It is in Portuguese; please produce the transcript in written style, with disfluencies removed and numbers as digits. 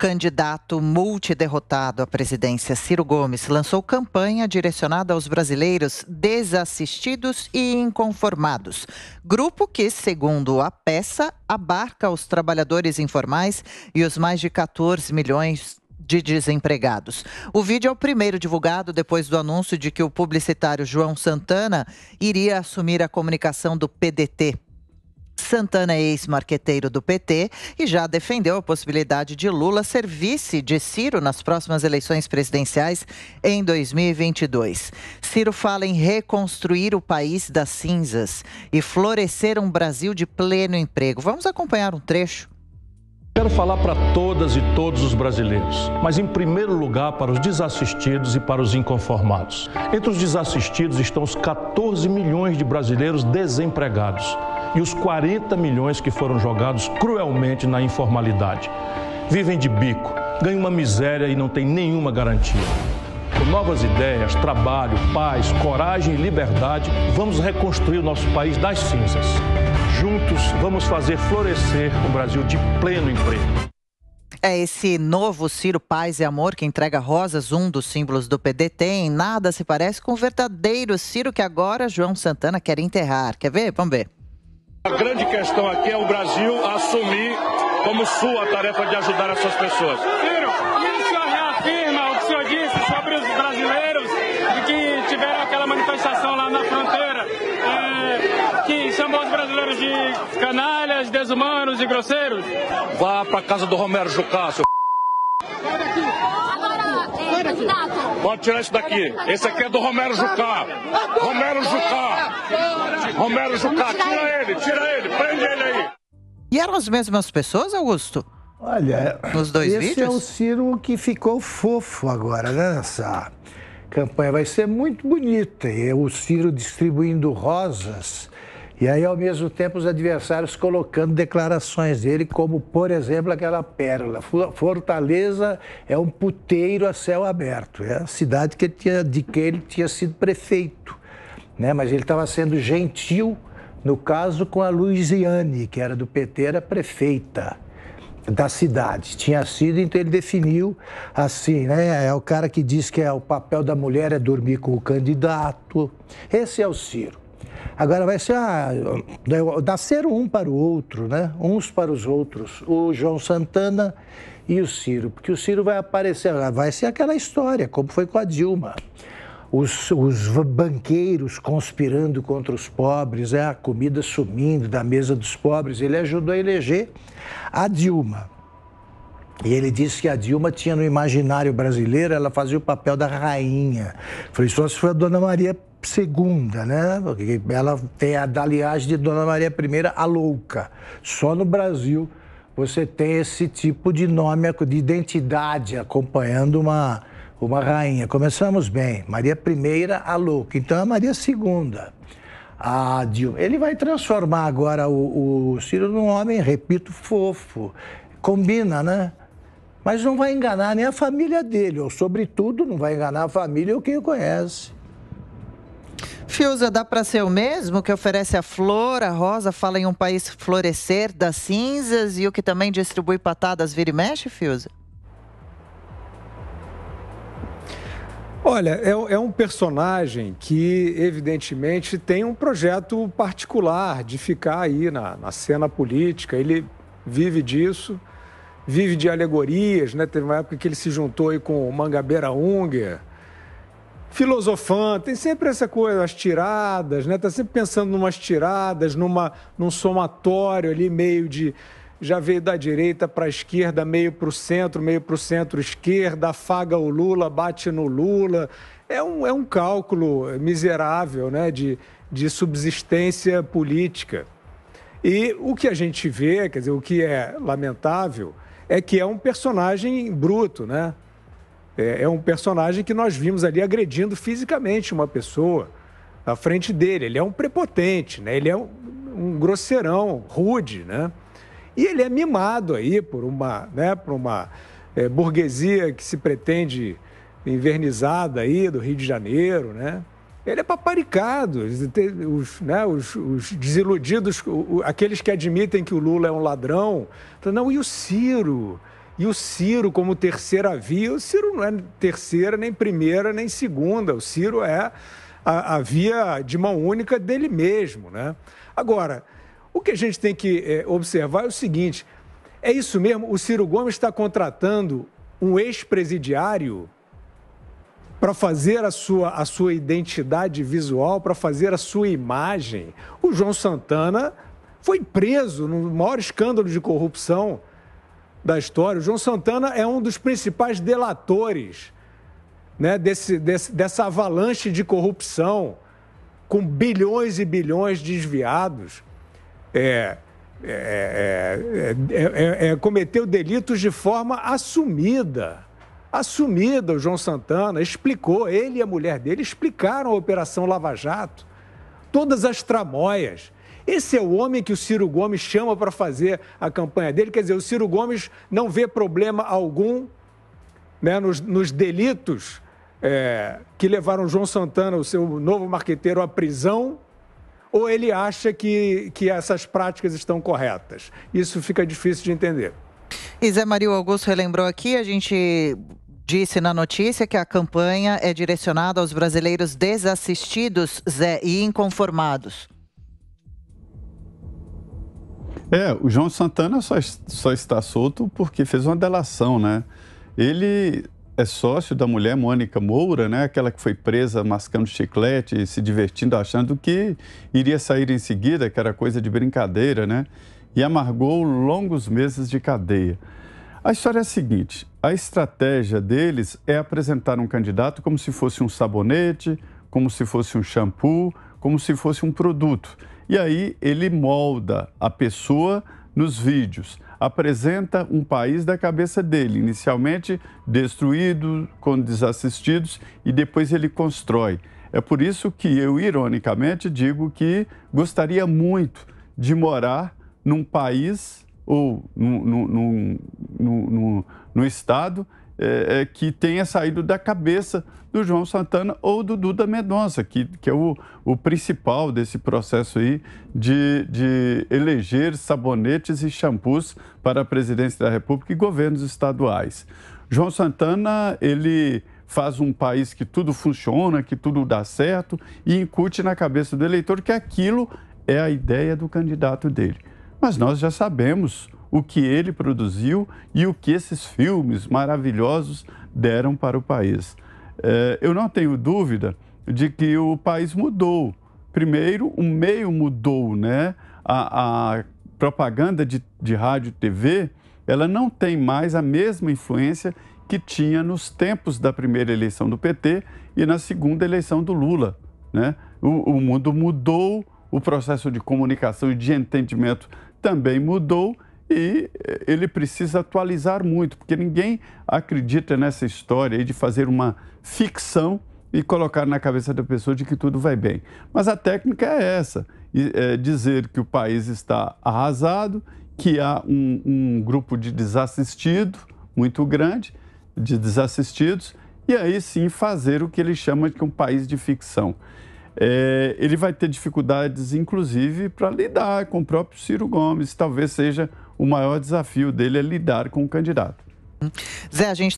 candidato multiderrotado à presidência, Ciro Gomes, lançou campanha direcionada aos brasileiros desassistidos e inconformados. Grupo que, segundo a peça, abarca os trabalhadores informais e os mais de 14 milhões de desempregados. O vídeo é o primeiro divulgado depois do anúncio de que o publicitário João Santana iria assumir a comunicação do PDT. Santana é ex-marqueteiro do PT e já defendeu a possibilidade de Lula ser vice de Ciro nas próximas eleições presidenciais em 2022. Ciro fala em reconstruir o país das cinzas e florescer um Brasil de pleno emprego. Vamos acompanhar um trecho. Quero falar para todas e todos os brasileiros, mas em primeiro lugar para os desassistidos e para os inconformados. Entre os desassistidos estão os 14 milhões de brasileiros desempregados e os 40 milhões que foram jogados cruelmente na informalidade. Vivem de bico, ganham uma miséria e não têm nenhuma garantia. Com novas ideias, trabalho, paz, coragem e liberdade, vamos reconstruir o nosso país das cinzas. Juntos, vamos fazer florescer um Brasil de pleno emprego. É esse novo Ciro Paz e Amor que entrega rosas, um dos símbolos do PDT, em nada se parece com o verdadeiro Ciro que agora João Santana quer enterrar. Quer ver? Vamos ver. A grande questão aqui é o Brasil assumir como sua a tarefa de ajudar essas pessoas. Ciro, e o senhor reafirma o que o senhor disse sobre os brasileiros que tiveram aquela manifestação lá na fronteira, que chamou os brasileiros de canalhas, desumanos e grosseiros? Vá para casa do Romero Jucá, seu Candidato. Pode tirar isso daqui. Esse aqui é do Romero Jucá. Romero Jucá. Romero Jucá, tira ele, prende ele aí. E eram as mesmas pessoas, Augusto? Olha, nos dois esse vídeos? É o Ciro que ficou fofo agora, né? Essa campanha vai ser muito bonita. E é o Ciro distribuindo rosas. E aí, ao mesmo tempo, os adversários colocando declarações dele, como, por exemplo, aquela pérola. Fortaleza é um puteiro a céu aberto. É a cidade de que ele tinha sido prefeito, né? Mas ele estava sendo gentil, no caso, com a Luiziane, que era do PT, era prefeita da cidade. Tinha sido, então ele definiu assim, né? É o cara que diz que o papel da mulher é dormir com o candidato. Esse é o Ciro. Agora vai ser nascer um para o outro, né? Uns para os outros, o João Santana e o Ciro, porque o Ciro vai aparecer, vai ser aquela história, como foi com a Dilma. Os banqueiros conspirando contra os pobres, a comida sumindo da mesa dos pobres. Ele ajudou a eleger a Dilma. E ele disse que a Dilma tinha no imaginário brasileiro, ela fazia o papel da rainha. Falei, só se foi a Dona Maria II, né? Porque ela tem a da linhagem de Dona Maria I, a louca. Só no Brasil você tem esse tipo de nome, de identidade, acompanhando uma rainha. Começamos bem. Maria I, a louca. Então, a Maria II. A Dilma. Ele vai transformar agora o Ciro num homem, repito, fofo. Combina, né? Mas não vai enganar nem a família dele, ou, sobretudo, não vai enganar a família ou quem o conhece. Fiuza, dá para ser o mesmo que oferece a flor, a rosa, fala em um país florescer das cinzas e o que também distribui patadas vira e mexe, Fiuza? Olha, é um personagem que, evidentemente, tem um projeto particular de ficar aí na cena política. Ele vive disso, vive de alegorias, né? Teve uma época que ele se juntou aí com o Mangabeira Unger, filosofando, tem sempre essa coisa, as tiradas, né? Tá sempre pensando numas tiradas, num somatório ali meio de... Já veio da direita para a esquerda, meio para o centro-esquerda, afaga o Lula, bate no Lula. É um cálculo miserável, né, de subsistência política. E o que a gente vê, quer dizer, o que é lamentável, é que é um personagem bruto, né? É um personagem que nós vimos ali agredindo fisicamente uma pessoa à frente dele. Ele é um prepotente, né? Ele é um grosseirão, rude, né? E ele é mimado aí por uma burguesia que se pretende invernizada aí do Rio de Janeiro, né? Ele é paparicado. Os desiludidos, aqueles que admitem que o Lula é um ladrão, falam, não, e o Ciro? e o Ciro como terceira via. O Ciro não é terceira, nem primeira, nem segunda. O Ciro é a via de mão única dele mesmo, né? Agora, o que a gente tem que observar é o seguinte, é isso mesmo, o Ciro Gomes está contratando um ex-presidiário para fazer a sua identidade visual, para fazer a sua imagem. O João Santana foi preso no maior escândalo de corrupção da história. O João Santana é um dos principais delatores, né, dessa avalanche de corrupção, com bilhões e bilhões desviados. Cometeu delitos de forma assumida. O João Santana explicou, ele e a mulher dele explicaram a Operação Lava Jato, todas as tramóias. Esse é o homem que o Ciro Gomes chama para fazer a campanha dele. Quer dizer, o Ciro Gomes não vê problema algum, né, nos delitos que levaram o João Santana, o seu novo marqueteiro, à prisão, ou ele acha que essas práticas estão corretas? Isso fica difícil de entender. E Zé Maria Augusto relembrou aqui, a gente disse na notícia que a campanha é direcionada aos brasileiros desassistidos, Zé, e inconformados. O João Santana só está solto porque fez uma delação, né? Ele é sócio da mulher Mônica Moura, né? Aquela que foi presa mascando chiclete, se divertindo, achando que iria sair em seguida, que era coisa de brincadeira, né? E amargou longos meses de cadeia. A história é a seguinte, a estratégia deles é apresentar um candidato como se fosse um sabonete, como se fosse um shampoo, como se fosse um produto. E aí ele molda a pessoa nos vídeos, apresenta um país da cabeça dele, inicialmente destruído, com desassistidos, e depois ele constrói. É por isso que eu, ironicamente, digo que gostaria muito de morar num país ou no estado que tenha saído da cabeça do João Santana ou do Duda Mendonça, que é o principal desse processo aí de eleger sabonetes e shampoos para a presidência da República e governos estaduais. João Santana, ele faz um país que tudo funciona, que tudo dá certo e incute na cabeça do eleitor que aquilo é a ideia do candidato dele. Mas nós já sabemos o que ele produziu e o que esses filmes maravilhosos deram para o país. Eu não tenho dúvida de que o país mudou. Primeiro, o meio mudou, né? A propaganda de rádio e TV, ela não tem mais a mesma influência que tinha nos tempos da primeira eleição do PT e na segunda eleição do Lula, né? O mundo mudou, o processo de comunicação e de entendimento também mudou e ele precisa atualizar muito, porque ninguém acredita nessa história aí de fazer uma ficção e colocar na cabeça da pessoa de que tudo vai bem. Mas a técnica é essa, dizer que o país está arrasado, que há um grupo de desassistido muito grande, de desassistidos, e aí sim fazer o que ele chama de um país de ficção. Ele vai ter dificuldades, inclusive, para lidar com o próprio Ciro Gomes. Talvez seja o maior desafio dele lidar com o candidato. Zé, a gente